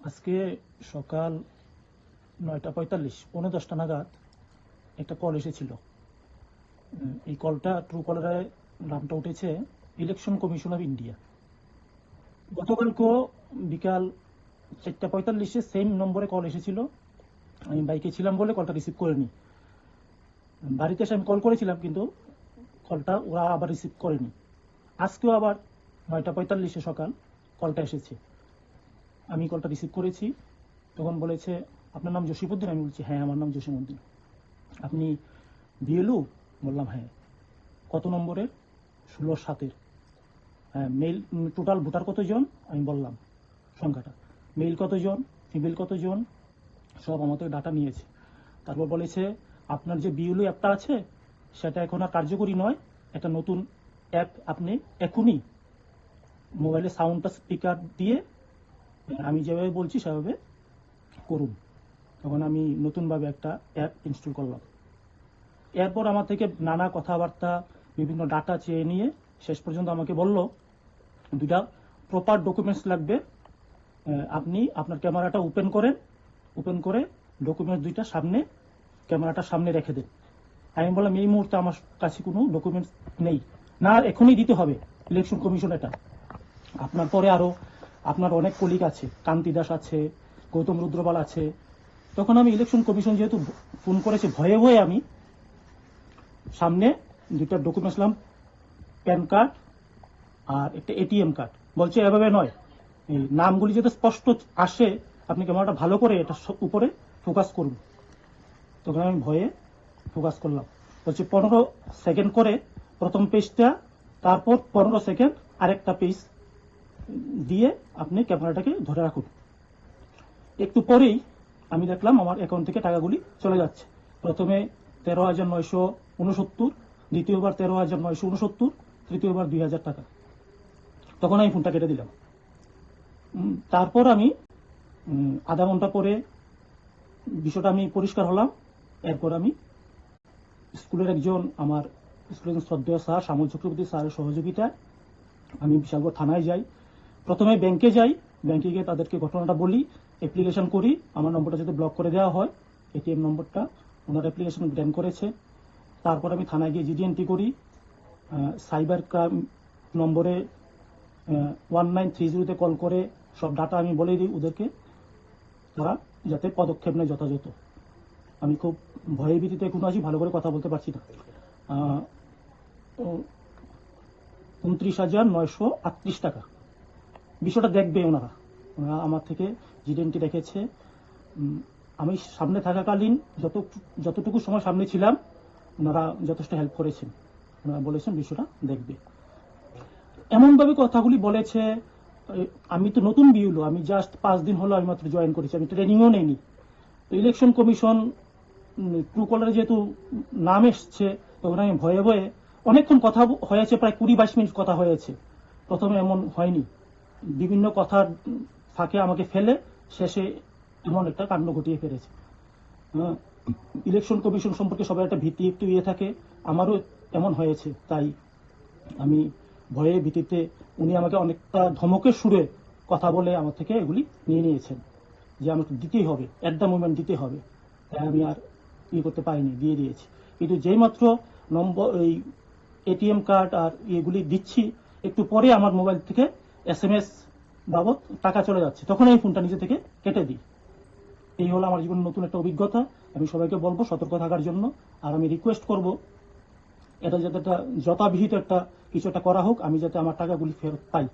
আজকে সকাল 9:45 10:15 নাগাদ একটা কল এসেছিল। এই কলটা ট্রু কলারে নামটা উঠেছে ইলেকশন কমিশন অফ ইন্ডিয়া। গতকালকে বিকাল 4:45 সেম নম্বরে কল এসেছিল। আমি বাইকে ছিলাম বলে কলটা রিসিভ করিনি। বাড়িতে এসে আমি কল করেছিলাম, কিন্তু কলটা ওরা আবার রিসিভ করেনি। আজকেও আবার 9:45 সকাল কলটা এসেছে। আমি কলটা রিসিভ করেছি। তখন বলেছে, আপনার নাম জসিমউদ্দিন? আমি বলছি, হ্যাঁ, আমার নাম জসিমউদ্দিন। আপনি বিএলও? বললাম, হ্যাঁ। কত নম্বরের? 16-7-এর। হ্যাঁ। মেল টোটাল ভোটার কতজন? আমি বললাম সংখ্যাটা। মেল কতজন, ফিমেল কতজন, সব আমার থেকে ডাটা নিয়েছে। তারপর বলেছে, আপনার যে বিএলও অ্যাপটা আছে সেটা এখন আর কার্যকরী নয়। একটা নতুন অ্যাপ আপনি এখনই মোবাইলে সাউন্ডটা স্পিকার দিয়ে আমি যেভাবে বলছি সেভাবে করুন। তখন আমি নতুনভাবে একটা অ্যাপ ইনস্টল করলাম। এরপর আমার থেকে নানা কথাবার্তা, বিভিন্ন ডাটা চেয়ে নিয়ে শেষ পর্যন্ত আমাকে বলল, দুটা প্রপার ডকুমেন্টস লাগবে। আপনি আপনার ক্যামেরাটা ওপেন করেন, ওপেন করে ডকুমেন্টস দুইটা সামনে, ক্যামেরাটা সামনে রেখে দেন। আমি বললাম, এই মুহূর্তে আমার কাছে কোনো ডকুমেন্টস নেই। না, এখনই দিতে হবে, ইলেকশন কমিশন এটা। আপনার পরে আরও আপনার অনেক কলিগ আছে, কান্তি দাস আছে, গৌতম রুদ্রপাল আছে। তখন আমি ইলেকশন কমিশন যেহেতু ফোন করেছে, ভয়ে ভয়ে আমি সামনে দুইটা ডকুমেন্টস নিলাম, প্যান কার্ড আর একটা এটিএম কার্ড। বলছে এভাবে নয়, এই নামগুলি যাতে স্পষ্ট আসে, আপনি ক্যামেরাটা ভালো করে এটা উপরে ফোকাস করুন। তখন আমি ভয়ে ফোকাস করলাম। বলছে 15 সেকেন্ড করে প্রথম পেজটা, তারপর 15 সেকেন্ড আরেকটা পেজ দিয়ে আপনি ক্যামেরাটাকে ধরে রাখুন। একটু পরেই আমি দেখলাম আমার অ্যাকাউন্ট থেকে টাকাগুলি চলে যাচ্ছে। প্রথমে 13,969, দ্বিতীয়বার 13,969, তৃতীয়বার 2,000 টাকা। তখন আমি ফোনটা কেটে দিলাম। তারপর আমি আধা ঘন্টা পরে বিষয়টা আমি পরিষ্কার হলাম। এরপর আমি স্কুলের আমার স্কুলের শ্রদ্ধেয় স্যার শ্যামল চক্রবর্তী স্যারের সহযোগিতায় আমি বিশালগড় থানায় যাই। প্রথমে ব্যাংকে যাই, ব্যাংকে গিয়ে তাদেরকে ঘটনাটা বলি, অ্যাপ্লিকেশন করি আমার নম্বরটা যাতে ব্লক করে দেওয়া হয়, এটিএম নম্বরটা। ওনার অ্যাপ্লিকেশন গ্র্যান্ড করেছে। তারপর আমি থানায় গিয়ে জিডি এন্ট্রি করি। সাইবার ক্রাইম নম্বরে 1930-তে কল করে সব ডাটা আমি বলে দিই ওদেরকে, তারা যাতে পদক্ষেপ নেয় যথাযথ। আমি খুব ভয়ে ভীতিতে এখনো আছি, ভালো করে কথা বলতে পারছি না। 29,938 টাকা। বিষয়টা দেখবে ওনারা আমার থেকে জিডেন্টি রেখেছে। আমি সামনে থাকাকালীন যতটুকু সময় সামনে ছিলাম, ওনারা যথেষ্ট হেল্প করেছেন। ওনারা বলেছেন বিষয়টা দেখবে। এমনভাবে কথাগুলি বলেছে, আমি তো নতুন বিউলো, আমি জাস্ট 5 দিন হলো আমি মাত্র জয়েন করেছি, আমি ট্রেনিংও নেইনি। তো ইলেকশন কমিশন ট্রু কলারে যেহেতু নাম এসছে, তখন আমি ভয়ে ভয়ে অনেকক্ষণ কথা হয়েছে, প্রায় 20-22 মিনিট কথা হয়েছে। প্রথমে এমন হয়নি, বিভিন্ন কথার ফাঁকে আমাকে ফেলে শেষে এমন একটা কাণ্ড ঘটিয়ে ফেলেছে। ইলেকশন কমিশন সম্পর্কে সবার একটা ভীতি একটু থাকে, আমারও এমন হয়েছে। তাই আমি ভয়ে ভীতিতে, উনি আমাকে অনেকটা ধমকের সুরে কথা বলে আমার থেকে এগুলি নিয়ে নিয়েছেন, যে আমাকে দিতেই হবে, এট দ্য মোমেন্ট দিতে হবে। তাই আমি আর করতে পারিনি, দিয়ে দিয়েছি। কিন্তু যেই মাত্র নম্বর, এই এটিএম কার্ড আর এগুলি দিচ্ছি, একটু পরে আমার মোবাইল থেকে SMS বাবদ টাকা চলে যাচ্ছে, তখন আমি ফোনটা নিজে থেকে কেটে দিই। এই হলো আমার জীবনের নতুন একটা অভিজ্ঞতা। আমি সবাইকে বলবো সতর্ক থাকার জন্য। আর আমি রিকোয়েস্ট করব, এটা যাতে একটা যথাবিহিত একটা কিছু একটা করা হোক, আমি যাতে আমার টাকাগুলি ফেরত পাই।